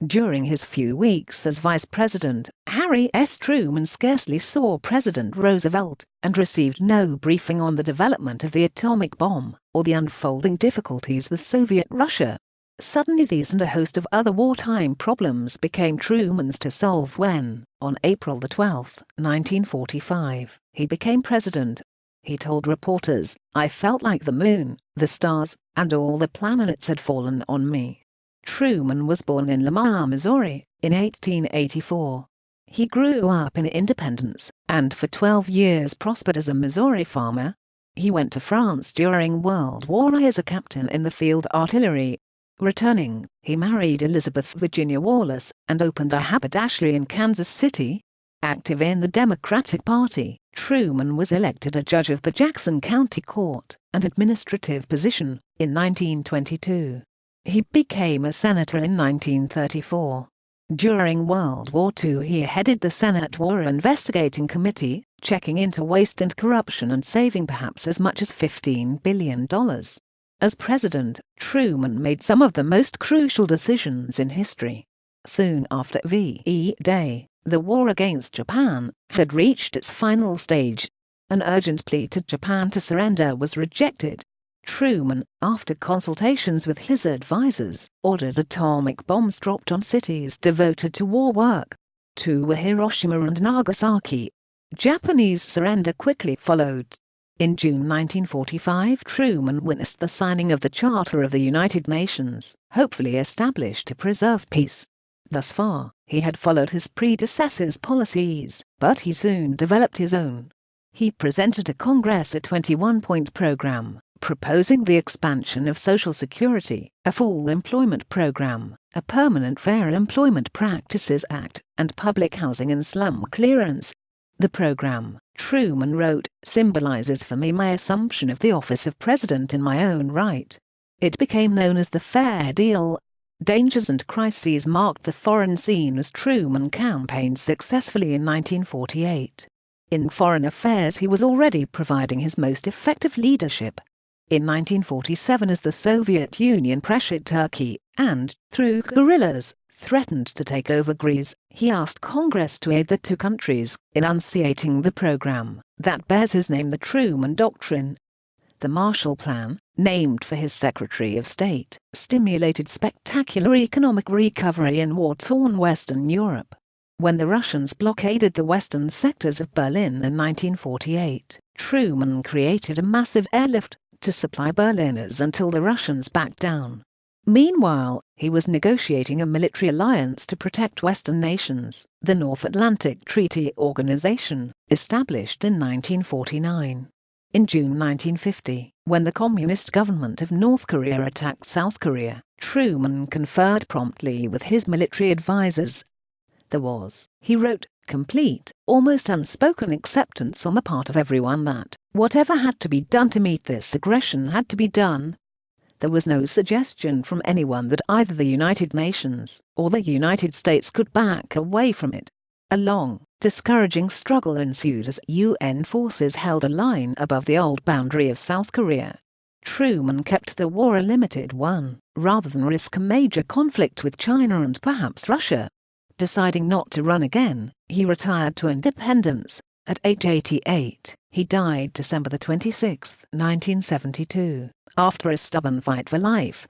During his few weeks as vice president, Harry S. Truman scarcely saw President Roosevelt and received no briefing on the development of the atomic bomb or the unfolding difficulties with Soviet Russia. Suddenly these and a host of other wartime problems became Truman's to solve when, on April 12, 1945, he became president. He told reporters, "I felt like the moon, the stars, and all the planets had fallen on me." Truman was born in Lamar, Missouri, in 1884. He grew up in Independence, and for 12 years prospered as a Missouri farmer. He went to France during World War I as a captain in the field artillery. Returning, he married Elizabeth Virginia Wallace and opened a haberdashery in Kansas City. Active in the Democratic Party, Truman was elected a judge of the Jackson County Court, an administrative position, in 1922. He became a senator in 1934. During World War II he headed the Senate War Investigating Committee, checking into waste and corruption and saving perhaps as much as $15 billion. As president, Truman made some of the most crucial decisions in history. Soon after VE Day, the war against Japan had reached its final stage. An urgent plea to Japan to surrender was rejected. Truman, after consultations with his advisors, ordered atomic bombs dropped on cities devoted to war work. Two were Hiroshima and Nagasaki. Japanese surrender quickly followed. In June 1945, Truman witnessed the signing of the Charter of the United Nations, hopefully established to preserve peace. Thus far, he had followed his predecessors' policies, but he soon developed his own. He presented to Congress a 21-point program, proposing the expansion of Social Security, a full employment program, a Permanent Fair Employment Practices Act, and public housing and slum clearance. The program, Truman wrote, symbolizes for me my assumption of the office of president in my own right. It became known as the Fair Deal. Dangers and crises marked the foreign scene as Truman campaigned successfully in 1948. In foreign affairs he was already providing his most effective leadership. In 1947, as the Soviet Union pressured Turkey and, through guerrillas, threatened to take over Greece, he asked Congress to aid the two countries, enunciating the program that bears his name, the Truman Doctrine. The Marshall Plan, named for his Secretary of State, stimulated spectacular economic recovery in war-torn Western Europe. When the Russians blockaded the western sectors of Berlin in 1948, Truman created a massive airlift to supply Berliners until the Russians backed down. Meanwhile, he was negotiating a military alliance to protect Western nations, the North Atlantic Treaty Organization, established in 1949. In June 1950, when the Communist government of North Korea attacked South Korea, Truman conferred promptly with his military advisors. There was, he wrote, complete, almost unspoken acceptance on the part of everyone that, whatever had to be done to meet this aggression had to be done. There was no suggestion from anyone that either the United Nations or the United States could back away from it. A long, discouraging struggle ensued as UN forces held a line above the old boundary of South Korea. Truman kept the war a limited one, rather than risk a major conflict with China and perhaps Russia. Deciding not to run again, he retired to independence. At age 88, he died December 26, 1972, after a stubborn fight for life.